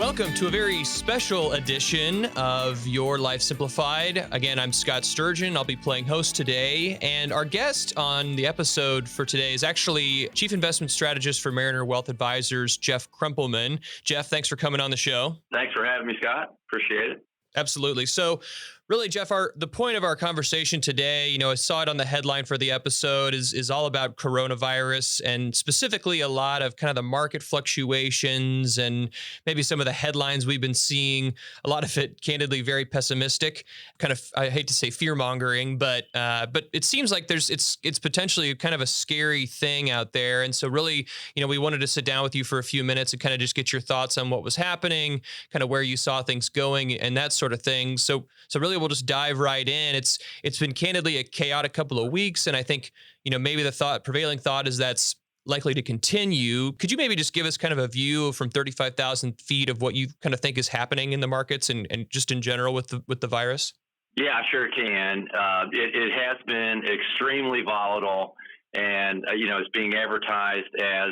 Welcome to a very special edition of Your Life Simplified. Again, I'm Scott Sturgeon. I'll be playing host today. And our guest on the episode for today is actually Chief Investment Strategist for Mariner Wealth Advisors, Jeff Krumpelman. Jeff, thanks for coming on the show. Thanks for having me, Scott. Appreciate it. Absolutely. So really, Jeff, the point of our conversation today, I saw it on the headline for the episode, is all about coronavirus and specifically a lot of kind of the market fluctuations and maybe some of the headlines we've been seeing. A lot of it, candidly, very pessimistic, kind of, I hate to say fear mongering, but it seems like it's potentially kind of a scary thing out there. And so really, we wanted to sit down with you for a few minutes and kind of just get your thoughts on what was happening, kind of where you saw things going and that sort of thing. So really, we'll just dive right in. It's been candidly a chaotic couple of weeks, and I think maybe the prevailing thought is that's likely to continue. Could you maybe just give us kind of a view from 35,000 feet of what you kind of think is happening in the markets and just in general with the virus? Yeah, sure can. It has been extremely volatile, and it's being advertised as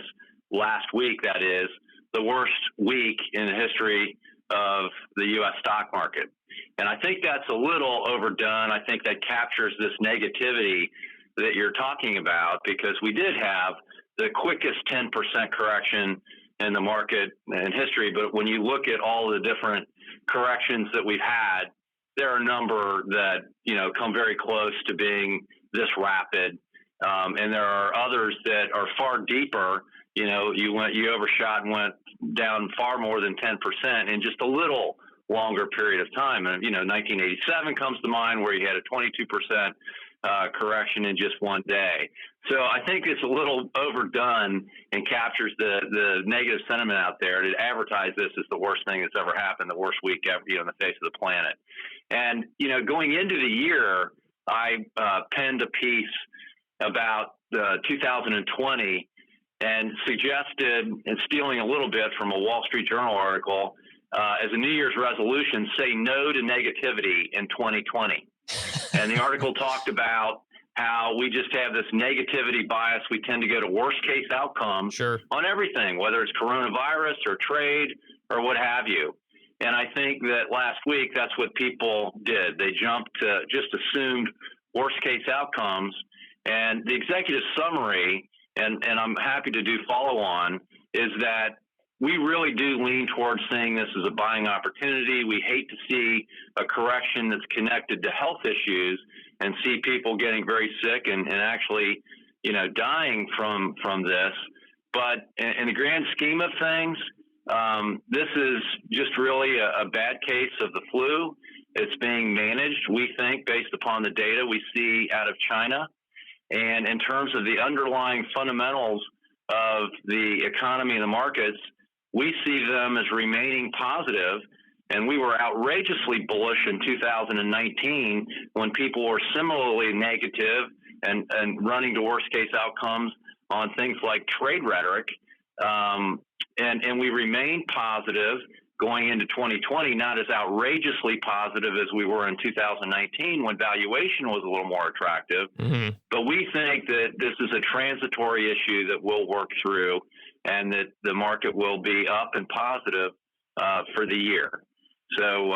last week. That is the worst week in the history of the U.S. stock market. And I think that's a little overdone. I think that captures this negativity that you're talking about, because we did have the quickest 10% correction in the market in history. But when you look at all the different corrections that we've had, there are a number that, come very close to being this rapid. And there are others that are far deeper. You overshot and went down far more than 10% in just a little longer period of time. And, 1987 comes to mind, where you had a 22% correction in just one day. So I think it's a little overdone and captures the negative sentiment out there to advertise this as the worst thing that's ever happened, the worst week ever, on the face of the planet. And, going into the year, I penned a piece about 2020 and suggested, and stealing a little bit from a Wall Street Journal article, as a New Year's resolution, say no to negativity in 2020. And the article talked about how we just have this negativity bias. We tend to go to worst case outcomes on everything, whether it's coronavirus or trade or what have you. And I think that last week, that's what people did. They jumped to just assumed worst case outcomes. And the executive summary, and I'm happy to do follow on, is that we really do lean towards seeing this as a buying opportunity. We hate to see a correction that's connected to health issues and see people getting very sick and actually, dying from this. But in the grand scheme of things, this is just really a bad case of the flu. It's being managed, we think, based upon the data we see out of China. And in terms of the underlying fundamentals of the economy and the markets, we see them as remaining positive. And we were outrageously bullish in 2019 when people were similarly negative and running to worst case outcomes on things like trade rhetoric. And we remain positive going into 2020, not as outrageously positive as we were in 2019 when valuation was a little more attractive. Mm-hmm. But we think that this is a transitory issue that we'll work through, and that the market will be up and positive for the year. So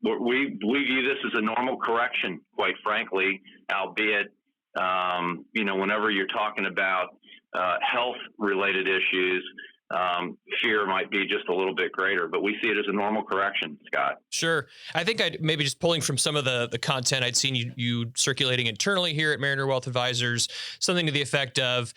we view this as a normal correction, quite frankly, albeit, whenever you're talking about health-related issues, fear might be just a little bit greater, but we see it as a normal correction, Scott. Sure. I think I'd maybe just pulling from some of the content I'd seen you circulating internally here at Mariner Wealth Advisors, something to the effect of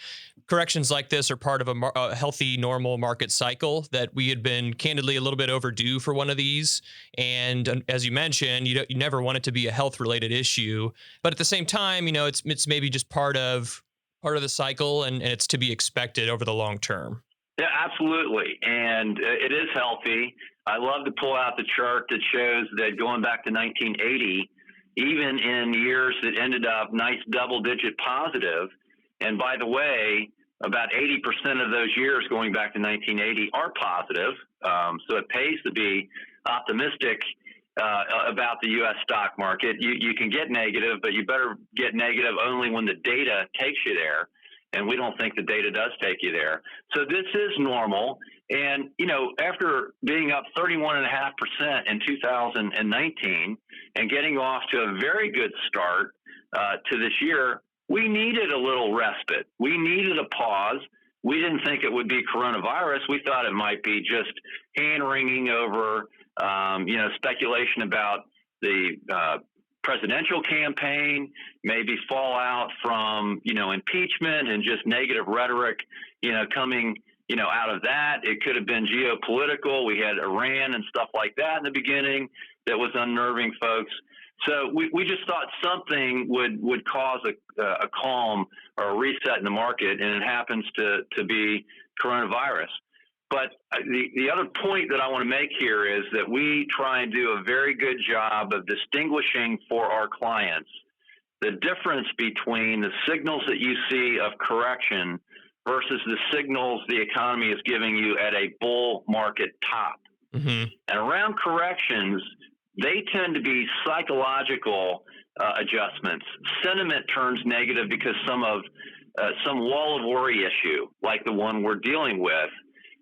corrections like this are part of a healthy, normal market cycle, that we had been candidly a little bit overdue for one of these. And as you mentioned, you never want it to be a health-related issue, but at the same time, it's maybe just part of the cycle, and it's to be expected over the long term. Yeah, absolutely. And it is healthy. I love to pull out the chart that shows that going back to 1980, even in years that ended up nice double-digit positive, and by the way, about 80% of those years going back to 1980 are positive. So it pays to be optimistic about the U.S. stock market. You can get negative, but you better get negative only when the data takes you there. And we don't think the data does take you there. So this is normal. And, after being up 31.5% in 2019 and getting off to a very good start to this year, we needed a little respite. We needed a pause. We didn't think it would be coronavirus. We thought it might be just hand-wringing over, speculation about the presidential campaign, maybe fallout from, impeachment and just negative rhetoric, coming, out of that. It could have been geopolitical. We had Iran and stuff like that in the beginning that was unnerving folks. So we just thought something would cause a calm or a reset in the market, and it happens to be coronavirus. But the other point that I want to make here is that we try and do a very good job of distinguishing for our clients the difference between the signals that you see of correction versus the signals the economy is giving you at a bull market top. Mm-hmm. And around corrections, they tend to be psychological adjustments. Sentiment turns negative because some wall of worry issue, like the one we're dealing with.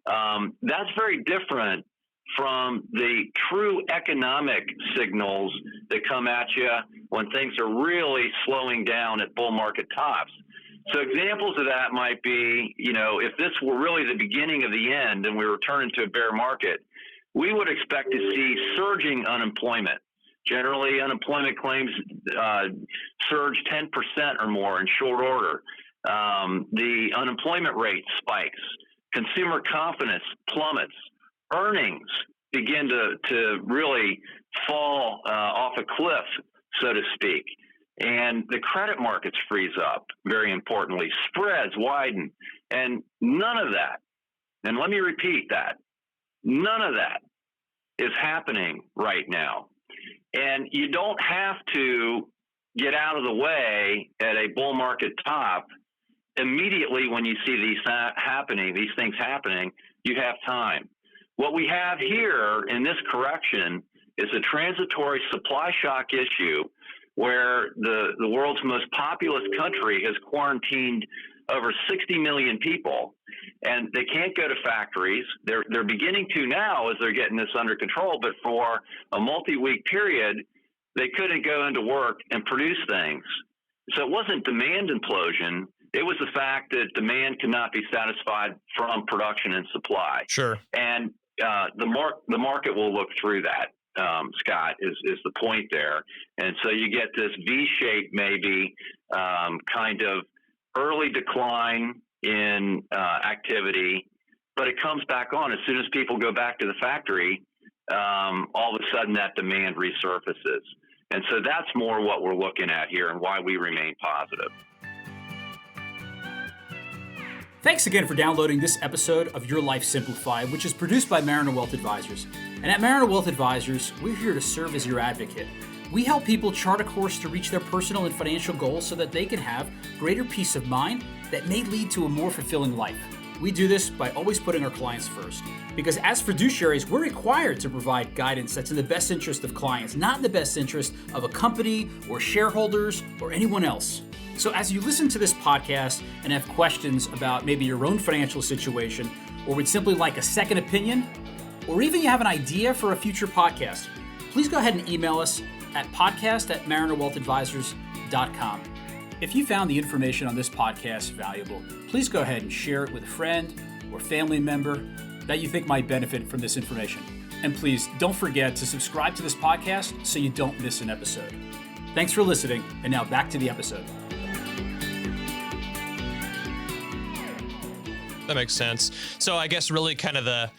That's very different from the true economic signals that come at you when things are really slowing down at bull market tops. So examples of that might be, if this were really the beginning of the end and we were turning to a bear market, we would expect to see surging unemployment. Generally, unemployment claims surge 10% or more in short order. The unemployment rate spikes. Consumer confidence plummets. Earnings begin to really fall off a cliff, so to speak. And the credit markets freeze up, very importantly. Spreads widen. And none of that, and let me repeat that, none of that is happening right now. And you don't have to get out of the way at a bull market top immediately when you see these things happening. You have time. What we have here in this correction is a transitory supply shock issue where the world's most populous country has quarantined over 60 million people, and they can't go to factories. They're beginning to now as they're getting this under control, but for a multi-week period, they couldn't go into work and produce things. So it wasn't demand implosion. It was the fact that demand could not be satisfied from production and supply. Sure. And the market will look through that. Scott, is the point there. And so you get this V-shape, maybe kind of early decline in activity, but it comes back on as soon as people go back to the factory. All of a sudden that demand resurfaces. And so that's more what we're looking at here and why we remain positive. Thanks again for downloading this episode of Your Life Simplified, which is produced by Mariner Wealth Advisors. And at Mariner Wealth Advisors, we're here to serve as your advocate. We help people chart a course to reach their personal and financial goals so that they can have greater peace of mind that may lead to a more fulfilling life. We do this by always putting our clients first. Because as fiduciaries, we're required to provide guidance that's in the best interest of clients, not in the best interest of a company or shareholders or anyone else. So as you listen to this podcast and have questions about maybe your own financial situation, or would simply like a second opinion, or even you have an idea for a future podcast, please go ahead and email us at podcast@marinerwealthadvisors.com. If you found the information on this podcast valuable, please go ahead and share it with a friend or family member that you think might benefit from this information. And please don't forget to subscribe to this podcast so you don't miss an episode. Thanks for listening, and now back to the episode. That makes sense. So I guess really kind of the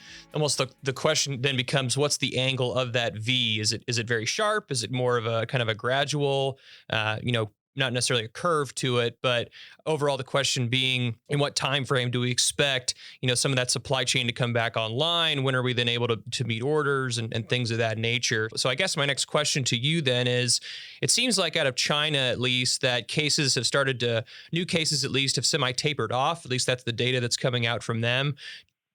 question then becomes, what's the angle of that V? Is it very sharp? Is it more of a kind of a gradual, not necessarily a curve to it, but overall the question being, in what time frame do we expect, some of that supply chain to come back online? When are we then able to meet orders and things of that nature? So I guess my next question to you then is, it seems like out of China at least, that new cases at least have semi-tapered off. At least that's the data that's coming out from them.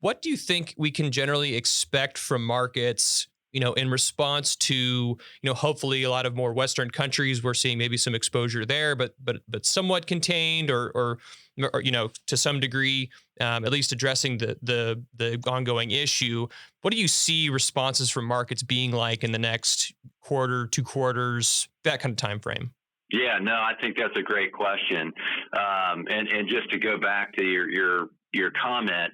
What do you think we can generally expect from markets, in response to, hopefully a lot of more Western countries? We're seeing maybe some exposure there, but somewhat contained, or or, to some degree, at least addressing the ongoing issue. What do you see responses from markets being like in the next quarter, 2 quarters, that kind of time frame? Yeah, no, I think that's a great question. And just to go back to your comment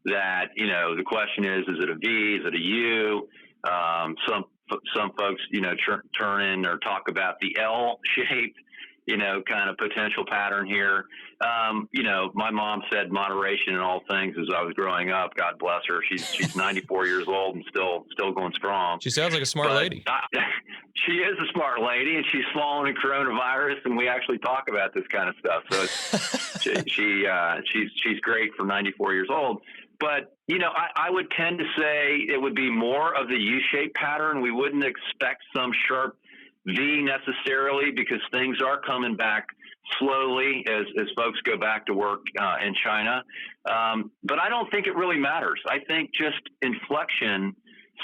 that, the question is it a V, is it a U? Some folks, turn in or talk about the L shape, kind of potential pattern here. My mom said moderation in all things as I was growing up. God bless her. She's 94 years old and still going strong. She sounds like a smart lady. She is a smart lady, and she's swallowing a coronavirus, and we actually talk about this kind of stuff. So she's great for 94 years old. But, I would tend to say it would be more of the U-shaped pattern. We wouldn't expect some sharp V necessarily, because things are coming back slowly as folks go back to work in China. But I don't think it really matters. I think just inflection,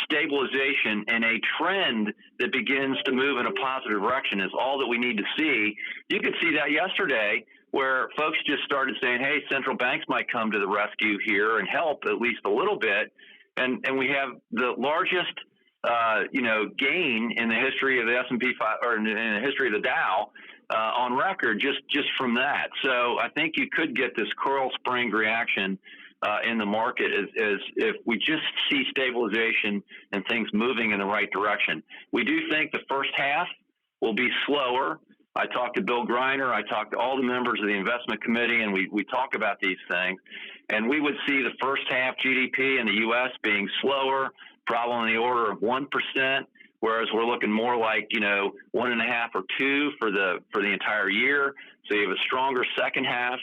stabilization, and a trend that begins to move in a positive direction is all that we need to see. You could see that yesterday, where folks just started saying, hey, central banks might come to the rescue here and help at least a little bit. And we have the largest gain in the history of the S&P 5 or in the history of the Dow on record just from that. So I think you could get this coil spring reaction in the market as if we just see stabilization and things moving in the right direction. We do think the first half will be slower. I talked to Bill Greiner. I talked to all the members of the investment committee, and we talk about these things. And we would see the first half GDP in the U.S. being slower, probably in the order of 1%, whereas we're looking more like 1.5 or 2 for the entire year. So you have a stronger second half,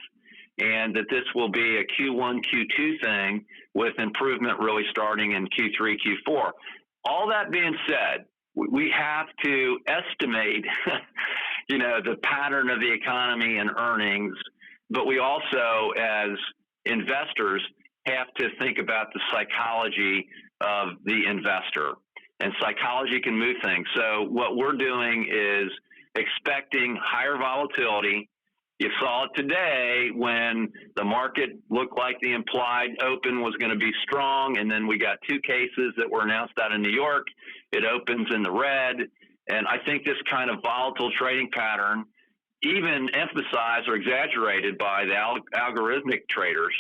and that this will be a Q1, Q2 thing with improvement really starting in Q3, Q4. All that being said, we have to estimate, the pattern of the economy and earnings, but we also, as investors, have to think about the psychology of the investor. And psychology can move things. So what we're doing is expecting higher volatility. You saw it today when the market looked like the implied open was going to be strong, and then we got 2 cases that were announced out in New York. It opens in the red. And I think this kind of volatile trading pattern, even emphasized or exaggerated by the algorithmic traders,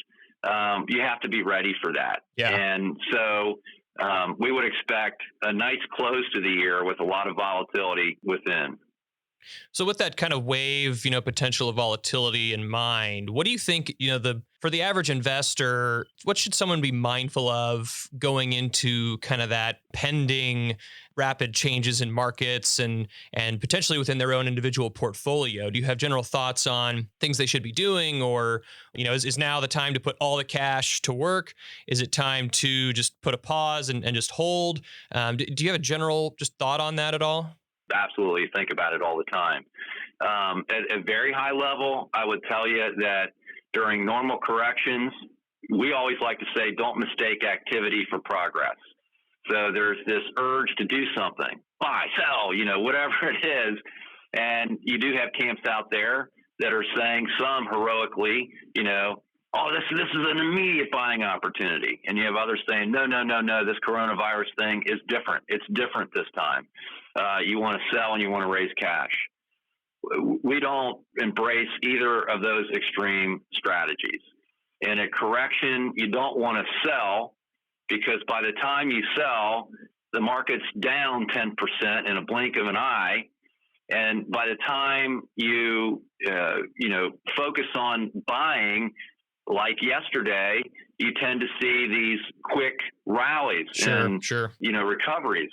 you have to be ready for that. Yeah. And so we would expect a nice close to the year with a lot of volatility within. So with that kind of wave, potential of volatility in mind, what do you think, for the average investor, what should someone be mindful of going into kind of that pending rapid changes in markets and potentially within their own individual portfolio? Do you have general thoughts on things they should be doing, or, is now the time to put all the cash to work? Is it time to just put a pause and just hold? Do you have a general just thought on that at all? Absolutely. Think about it all the time. At a very high level, I would tell you that during normal corrections, we always like to say, don't mistake activity for progress. So there's this urge to do something, buy, sell, whatever it is. And you do have camps out there that are saying, some heroically, oh, this is an immediate buying opportunity. And you have others saying, no, this coronavirus thing is different. It's different this time. You want to sell and you want to raise cash. We don't embrace either of those extreme strategies. In a correction, you don't want to sell, because by the time you sell, the market's down 10% in a blink of an eye. And by the time you, focus on buying, like yesterday, you tend to see these quick rallies and recoveries.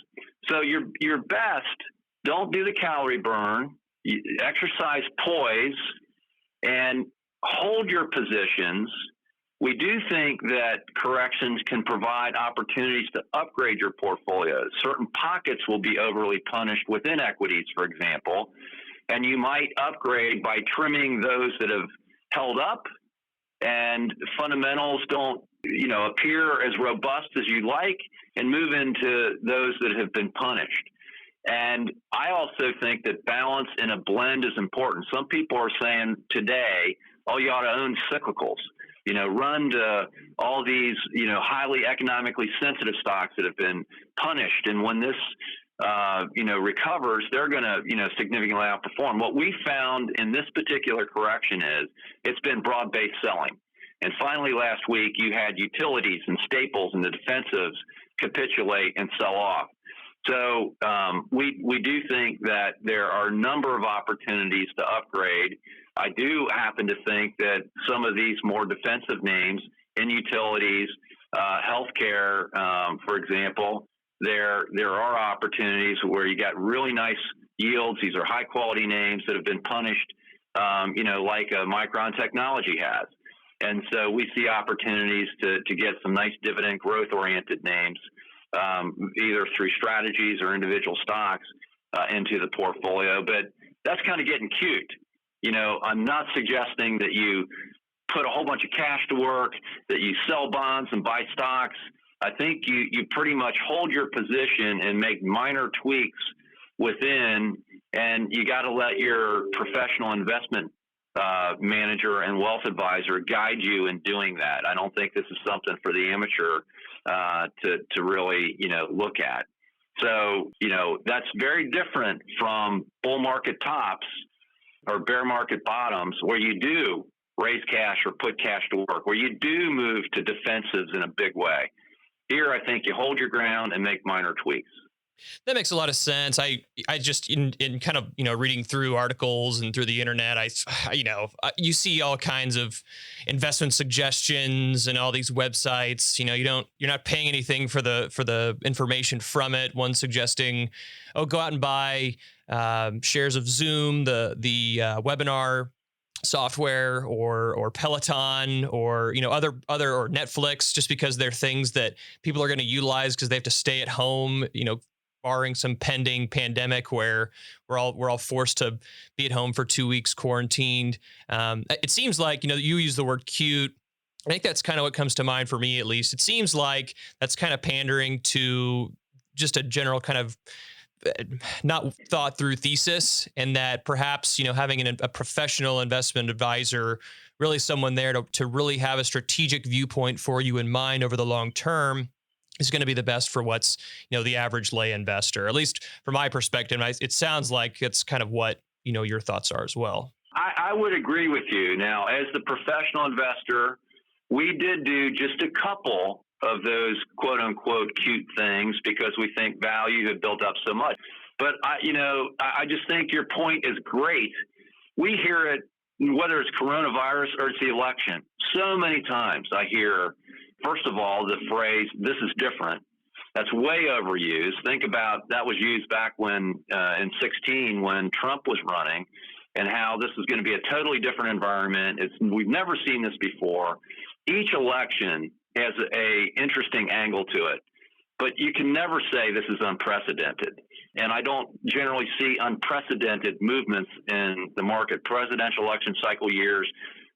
So your best, don't do the calorie burn, exercise poise, and hold your positions. We do think that corrections can provide opportunities to upgrade your portfolio. Certain pockets will be overly punished within equities, for example, and you might upgrade by trimming those that have held up and fundamentals don't, appear as robust as you'd like, and move into those that have been punished. And I also think that balance in a blend is important. Some people are saying today, oh, you ought to own cyclicals. Run to all these, highly economically sensitive stocks that have been punished. And when this, recovers, they're going to, significantly outperform. What we found in this particular correction is it's been broad-based selling. And finally, last week, you had utilities and staples and the defensives capitulate and sell off. So we do think that there are a number of opportunities to upgrade. I do happen to think that some of these more defensive names in utilities, healthcare, for example, there are opportunities where you got really nice yields. These are high quality names that have been punished, like Micron Technology has. And so we see opportunities to get some nice dividend growth oriented names, either through strategies or individual stocks into the portfolio. But that's kind of getting cute. I'm not suggesting that you put a whole bunch of cash to work, that you sell bonds and buy stocks. I think you pretty much hold your position and make minor tweaks within, and you got to let your professional investment manager and wealth advisor guide you in doing that. I don't think this is something for the amateur to really, look at. So, that's very different from bull market tops or bear market bottoms, where you do raise cash or put cash to work, where you do move to defensives in a big way. Here, I think you hold your ground and make minor tweaks. That makes a lot of sense. I just in kind of, reading through articles and through the internet, you see all kinds of investment suggestions and all these websites. You're not paying anything for the information from it. One suggesting, go out and buy shares of Zoom, the webinar software, or Peloton, or other or Netflix, just because they're things that people are going to utilize because they have to stay at home, barring some pending pandemic where we're all forced to be at home for 2 weeks quarantined. It seems like, you use the word cute. I think that's kind of what comes to mind for me, at least. It seems like that's kind of pandering to just a general kind of not thought through thesis, and that perhaps, having a professional investment advisor, really someone there to really have a strategic viewpoint for you in mind over the long term, is going to be the best for what's, the average lay investor, at least from my perspective. It sounds like it's kind of what, your thoughts are as well. I would agree with you. Now, as the professional investor, we did do just a couple of those quote unquote cute things because we think value had built up so much. But I just think your point is great. We hear it, whether it's coronavirus or it's the election. So many times I hear, first of all, the phrase, "this is different." That's way overused. Think about that was used back when in 2016 when Trump was running, and how this is going to be a totally different environment. We've never seen this before. Each election has a interesting angle to it, but you can never say this is unprecedented. And I don't generally see unprecedented movements in the market. Presidential election cycle years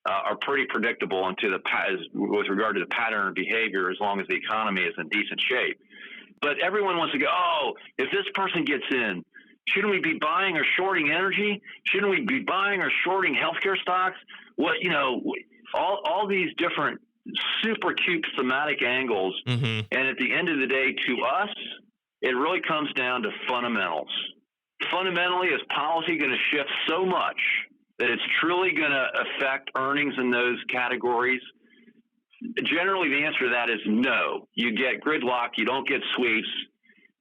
are pretty predictable with regard to the pattern of behavior, as long as the economy is in decent shape. But everyone wants to go, if this person gets in, shouldn't we be buying or shorting energy? Shouldn't we be buying or shorting healthcare stocks? All these different super cute thematic angles. Mm-hmm. And at the end of the day, to us, it really comes down to fundamentals. Fundamentally, is policy going to shift so much that it's truly going to affect earnings in those categories? Generally, the answer to that is no. You get gridlock, you don't get sweeps,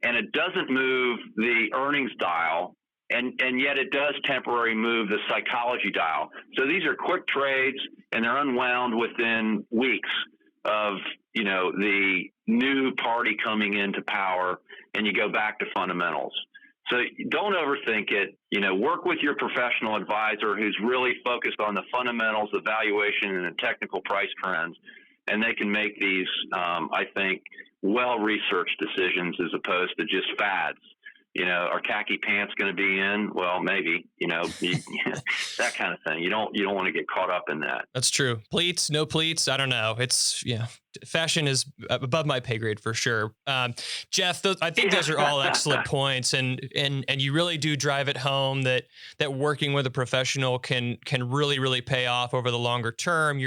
and it doesn't move the earnings dial, and yet it does temporarily move the psychology dial. So these are quick trades, and they're unwound within weeks of the new party coming into power, and you go back to fundamentals. So don't overthink it. Work with your professional advisor who's really focused on the fundamentals, the valuation, and the technical price trends, and they can make these, I think, well-researched decisions as opposed to just fads Are khaki pants going to be in? Well, maybe, that kind of thing. You don't want to get caught up in that. That's true. Pleats, no pleats. I don't know. It's, fashion is above my pay grade for sure. Jeff, I think those are all excellent points. And you really do drive it home that working with a professional can really, really pay off over the longer term.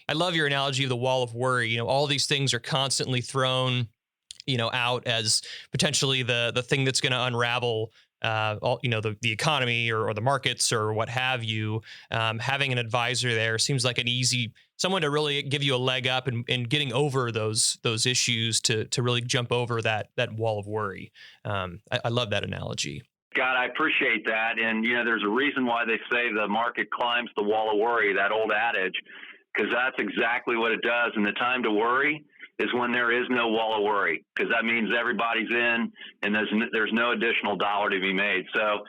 I love your analogy of the wall of worry. All these things are constantly thrown out as potentially the thing that's going to unravel the economy or the markets or what have you. Having an advisor there seems like someone to really give you a leg up in getting over those issues to really jump over that wall of worry. I love that analogy. God, I appreciate that. And, there's a reason why they say the market climbs the wall of worry, that old adage, because that's exactly what it does. And the time to worry is when there is no wall of worry, because that means everybody's in and there's no additional dollar to be made. So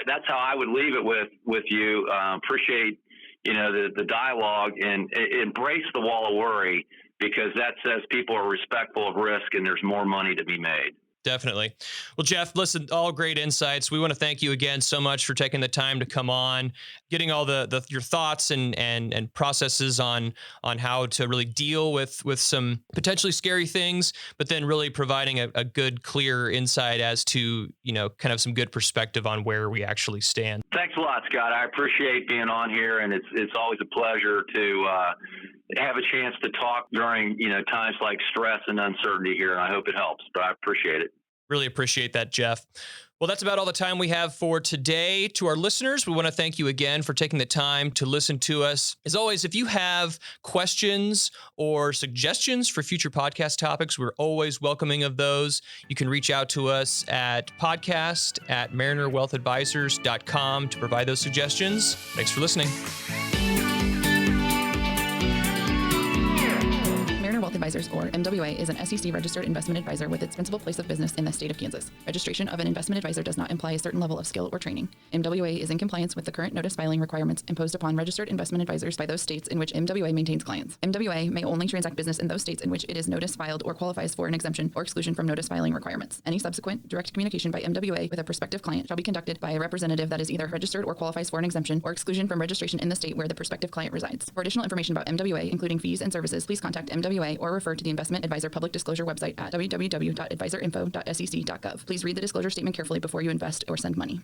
that's how I would leave it with you. Appreciate, the dialogue and embrace the wall of worry, because that says people are respectful of risk and there's more money to be made. Definitely. Well, Jeff, listen, all great insights. We want to thank you again so much for taking the time to come on, getting all your thoughts and processes on how to really deal with some potentially scary things, but then really providing a good, clear insight as to, kind of some good perspective on where we actually stand. Thanks a lot, Scott. I appreciate being on here, and it's always a pleasure to have a chance to talk during, times like stress and uncertainty here. And I hope it helps, but I appreciate it. Really appreciate that, Jeff. Well, that's about all the time we have for today. To our listeners, we want to thank you again for taking the time to listen to us. As always, if you have questions or suggestions for future podcast topics, we're always welcoming of those. You can reach out to us at podcast@marinerwealthadvisors.com to provide those suggestions. Thanks for listening. Wealth Advisors, or MWA, is an SEC-registered investment advisor with its principal place of business in the state of Kansas. Registration of an investment advisor does not imply a certain level of skill or training. MWA is in compliance with the current notice filing requirements imposed upon registered investment advisors by those states in which MWA maintains clients. MWA may only transact business in those states in which it is notice filed or qualifies for an exemption or exclusion from notice filing requirements. Any subsequent direct communication by MWA with a prospective client shall be conducted by a representative that is either registered or qualifies for an exemption or exclusion from registration in the state where the prospective client resides. For additional information about MWA, including fees and services, please contact MWA or refer to the Investment Advisor Public Disclosure website at www.advisorinfo.sec.gov. Please read the disclosure statement carefully before you invest or send money.